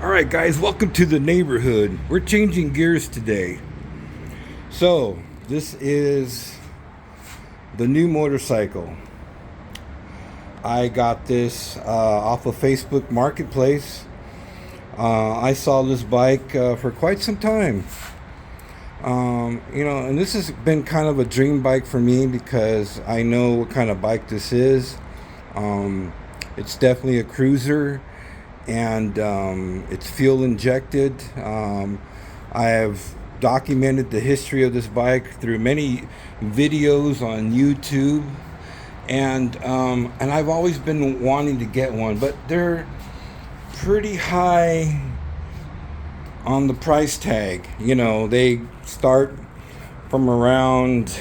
All right, guys, welcome to the neighborhood. We're changing gears today. So, this is the new motorcycle. I got this off of Facebook Marketplace. I saw this bike for quite some time. And this has been kind of a dream bike for me because I know what kind of bike this is. It's definitely a cruiser, and it's fuel injected. I have documented the history of this bike through many videos on YouTube, and I've always been wanting to get one, but they're pretty high on the price tag. They start from around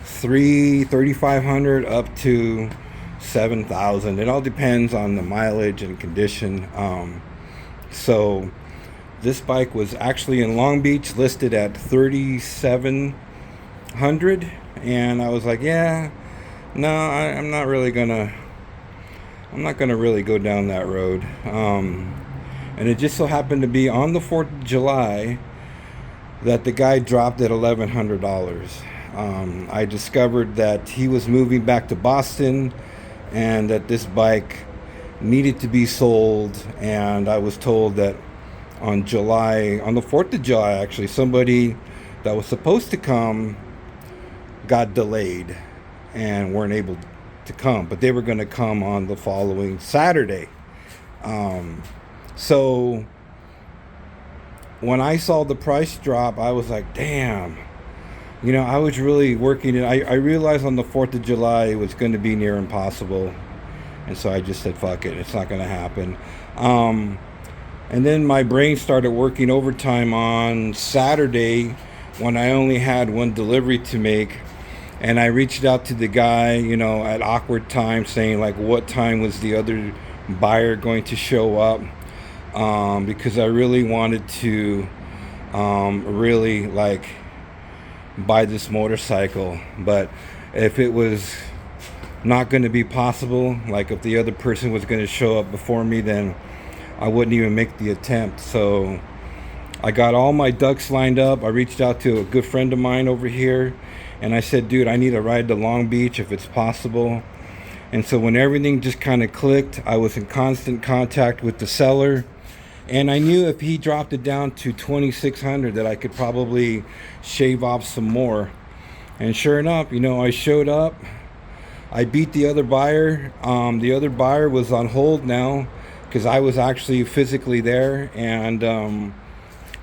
3,500 up to 7,000. It all depends on the mileage and condition. So this bike was actually in Long Beach listed at 3,700, and I was like, yeah, no, I'm not really gonna. I'm not gonna really go down that road. And it just so happened to be on the 4th of July that the guy dropped at $1,100. I discovered that he was moving back to Boston and that this bike needed to be sold. And I was told that on the 4th of July, actually, somebody that was supposed to come got delayed and weren't able to come, but they were going to come on the following Saturday. So when I saw the price drop, I was like, damn. I was really working it. I realized on the 4th of July it was going to be near impossible. And so I just said, fuck it. It's not going to happen. And then my brain started working overtime on Saturday when I only had one delivery to make. And I reached out to the guy, at awkward time, saying, like, what time was the other buyer going to show up? Because I really wanted to really, like, buy this motorcycle. But if it was not going to be possible, like if the other person was going to show up before me, then I wouldn't even make the attempt. So I got all my ducks lined up. I reached out to a good friend of mine over here, and I said, dude, I need a ride to Long Beach if it's possible. And so when everything just kind of clicked, I was in constant contact with the seller. And I knew if he dropped it down to 2,600 that I could probably shave off some more. And sure enough, I showed up. I beat the other buyer. The other buyer was on hold now because I was actually physically there. And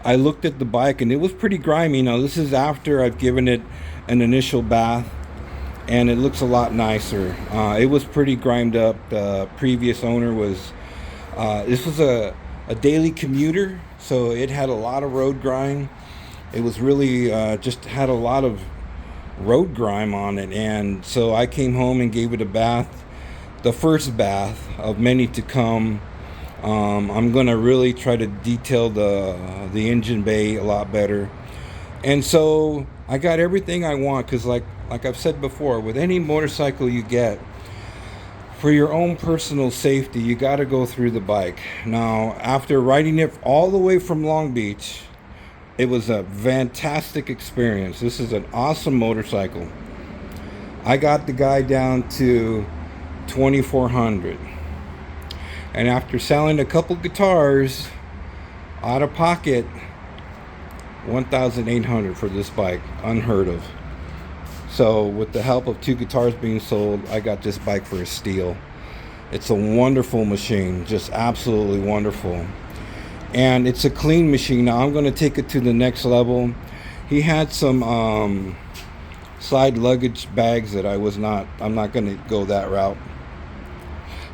I looked at the bike, and it was pretty grimy. Now, this is after I've given it an initial bath, and it looks a lot nicer. It was pretty grimed up. The previous owner was, this was a daily commuter, so it had a lot of road grime. It was really just had a lot of road grime on it, and so I came home and gave it a bath, the first bath of many to come. I'm gonna really try to detail the engine bay a lot better, and so I got everything I want, because like I've said before, with any motorcycle you get, for your own personal safety, you got to go through the bike. Now, after riding it all the way from Long Beach, it was a fantastic experience. This is an awesome motorcycle. I got the guy down to 2,400. And after selling a couple guitars, out of pocket, 1,800 for this bike. Unheard of. So with the help of two guitars being sold, I got this bike for a steal. It's a wonderful machine, just absolutely wonderful. And it's a clean machine. Now I'm going to take it to the next level. He had some side luggage bags that I'm not going to go that route.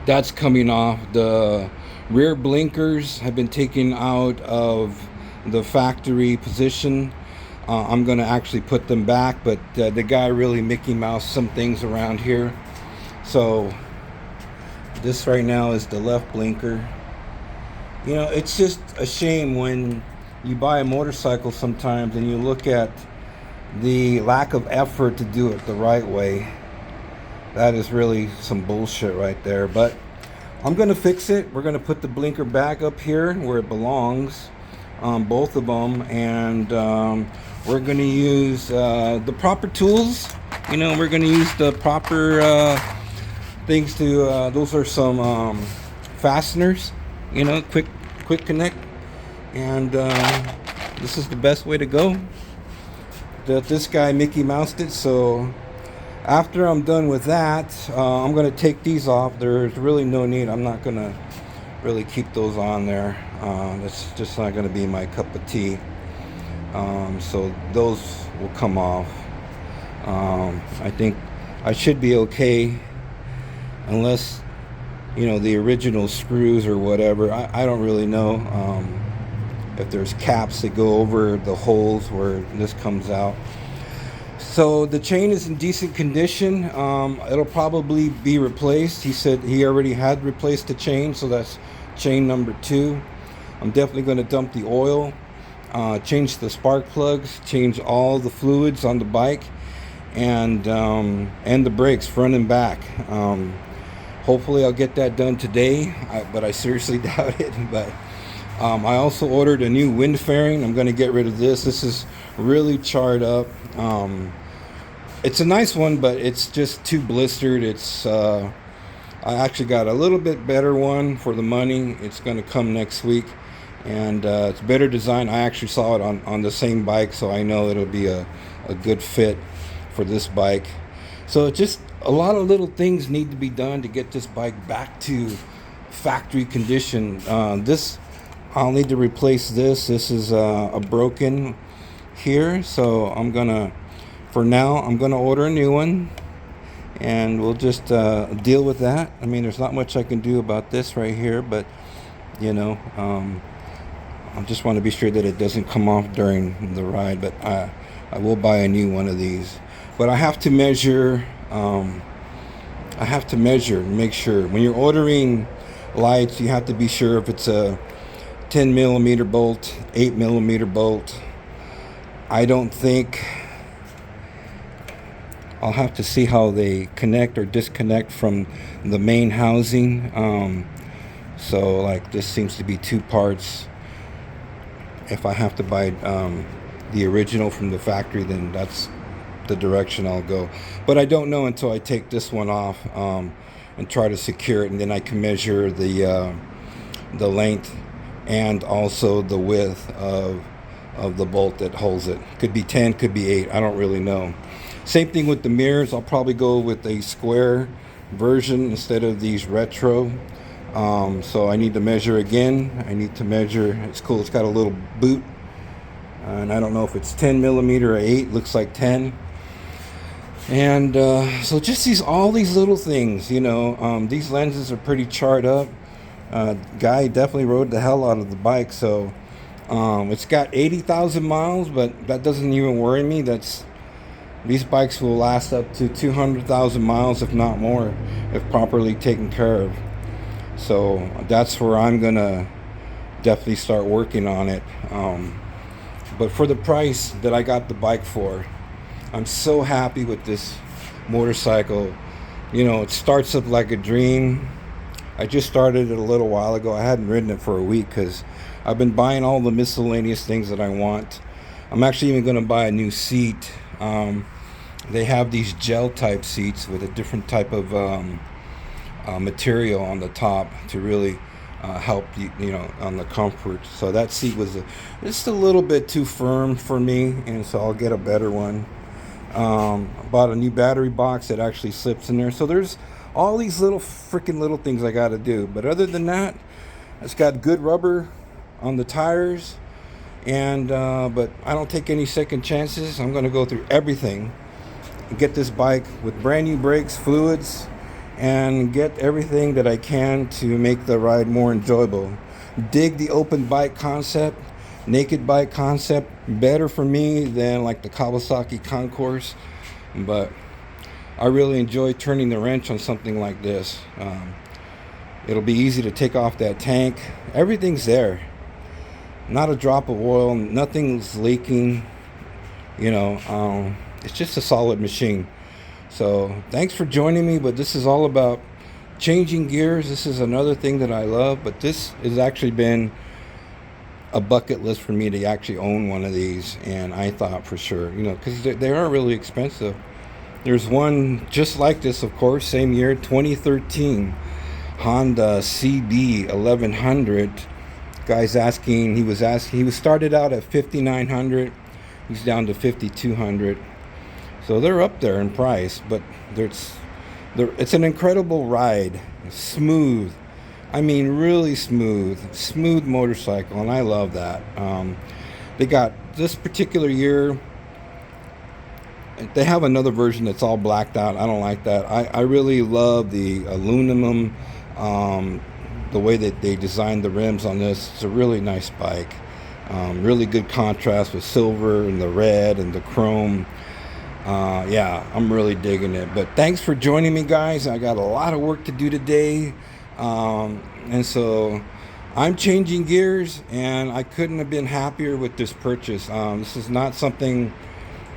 That's coming off. The rear blinkers have been taken out of the factory position. I'm going to actually put them back, but the guy really Mickey Mouse some things around here. So this right now is the left blinker. It's just a shame when you buy a motorcycle sometimes and you look at the lack of effort to do it the right way. That is really some bullshit right there. But I'm gonna fix it. We're gonna put the blinker back up here where it belongs, both of them, and we're gonna use the proper tools. You know, we're gonna use the proper things to. Those are some fasteners. You know, quick connect, and this is the best way to go. This guy Mickey Moused it, so after I'm done with that, I'm going to take these off. There's really no need. I'm not going to really keep those on there. That's just not going to be my cup of tea. So those will come off. I think I should be okay, unless, you know, the original screws or whatever. I don't really know if there's caps that go over the holes where this comes out. So the chain is in decent condition. It'll probably be replaced. He said he already had replaced the chain, so that's chain number 2. I'm definitely going to dump the oil, change the spark plugs, change all the fluids on the bike, and the brakes front and back. Hopefully I'll get that done today, but I seriously doubt it. But I also ordered a new wind fairing. I'm going to get rid of this. This is really charred up. It's a nice one, but it's just too blistered. I actually got a little bit better one for the money. It's going to come next week, and it's better design. I actually saw it on the same bike, so I know it'll be a good fit for this bike. So just a lot of little things need to be done to get this bike back to factory condition. I'll need to replace this. This is a broken here, so for now I'm gonna order a new one, and we'll just deal with that. I mean, there's not much I can do about this right here, but you know, I just want to be sure that it doesn't come off during the ride. But I will buy a new one of these. But I have to measure. Make sure when you're ordering lights, you have to be sure if it's a 10 millimeter bolt, 8 millimeter bolt. I don't think. I'll have to see how they connect or disconnect from the main housing. So like this seems to be 2 parts. If I have to buy the original from the factory, then that's the direction I'll go. But I don't know until I take this one off and try to secure it, and then I can measure the length and also the width of the bolt that holds it. Could be 10, could be 8. I don't really know. Same thing with the mirrors. I'll probably go with a square version instead of these retro. So I need to measure again. It's cool. It's got a little boot, and I don't know if it's 10 millimeter or 8. Looks like 10. And so just all these little things, you know. These lenses are pretty charred up. Guy definitely rode the hell out of the bike. So it's got 80,000 miles, but that doesn't even worry me. These bikes will last up to 200,000 miles, if not more, if properly taken care of. So that's where I'm gonna definitely start working on it. But for the price that I got the bike for, I'm so happy with this motorcycle. You know, it starts up like a dream. I just started it a little while ago. I hadn't ridden it for a week because I've been buying all the miscellaneous things that I want. I'm actually even going to buy a new seat. They have these gel type seats with a different type of material on the top to really help you know, on the comfort. So that seat was just a little bit too firm for me, and so I'll get a better one. Bought a new battery box that actually slips in there. So there's all these little things I got to do. But other than that, it's got good rubber on the tires, and but I don't take any second chances. I'm going to go through everything and get this bike with brand new brakes, fluids, and get everything that I can to make the ride more enjoyable. Dig the open bike concept, naked bike concept, better for me than like the Kawasaki Concourse, but I really enjoy turning the wrench on something like this. It'll be easy to take off that tank. Everything's there, not a drop of oil, nothing's leaking, you know. It's just a solid machine. So thanks for joining me, but this is all about changing gears, this is another thing that I love, but this has actually been a bucket list for me to actually own one of these. And I thought for sure, because they are really expensive. There's one just like this, of course, same year, 2013, Honda CB 1100. Guy's asking, he was started out at 5,900. He's down to 5,200. So they're up there in price, but it's an incredible ride. Smooth. I mean, really smooth motorcycle, and I love that. They got this particular year. They have another version that's all blacked out. I don't like that. I really love the aluminum, the way that they designed the rims on this. It's a really nice bike. Really good contrast with silver and the red and the chrome. Yeah, I'm really digging it. But thanks for joining me, guys. I got a lot of work to do today. And so I'm changing gears, and I couldn't have been happier with this purchase. This is not something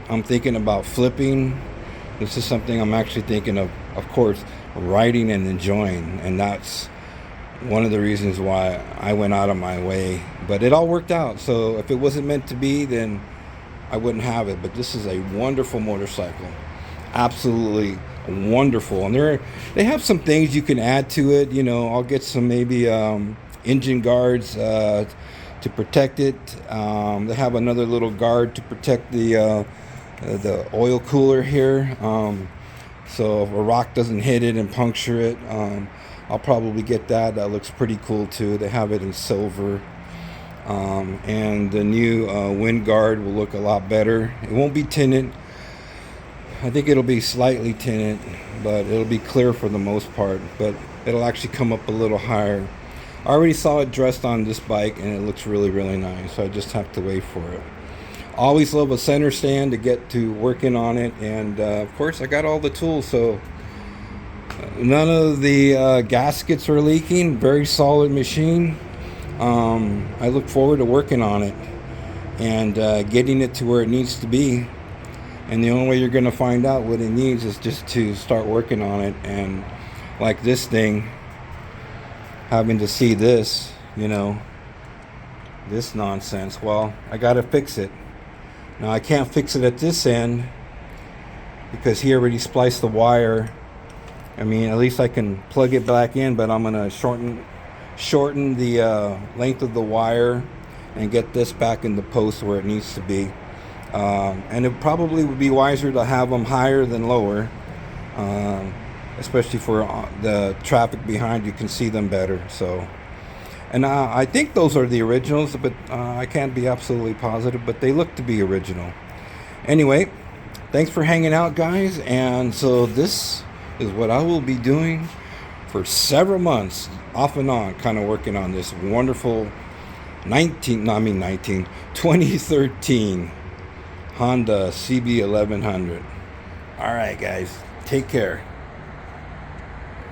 I'm thinking about flipping. This is something I'm actually thinking of course, riding and enjoying. And that's one of the reasons why I went out of my way. But it all worked out. So if it wasn't meant to be, then I wouldn't have it. But this is a wonderful motorcycle. Absolutely wonderful. And they have some things you can add to it. I'll get some maybe engine guards to protect it. They have another little guard to protect the oil cooler here, so if a rock doesn't hit it and puncture it. I'll probably get that. That looks pretty cool too. They have it in silver, and the new wind guard will look a lot better. It won't be tinted. I think it'll be slightly tinted, but it'll be clear for the most part, but it'll actually come up a little higher. I already saw it dressed on this bike, and it looks really, really nice, so I just have to wait for it. Always love a center stand to get to working on it, and of course I got all the tools, so none of the gaskets are leaking. Very solid machine. I look forward to working on it and getting it to where it needs to be. And the only way you're going to find out what it needs is just to start working on it. And like this thing, having to see this, this nonsense. Well, I got to fix it. Now I can't fix it at this end because he already spliced the wire. I mean, at least I can plug it back in, but I'm going to shorten the length of the wire and get this back in the post where it needs to be. And it probably would be wiser to have them higher than lower, especially for the traffic behind. You can see them better. So, and I think those are the originals, but I can't be absolutely positive, but they look to be original. Anyway, thanks for hanging out, guys. And so this is what I will be doing for several months, off and on, kind of working on this wonderful 2013 Honda CB 1100. All right, guys, take care.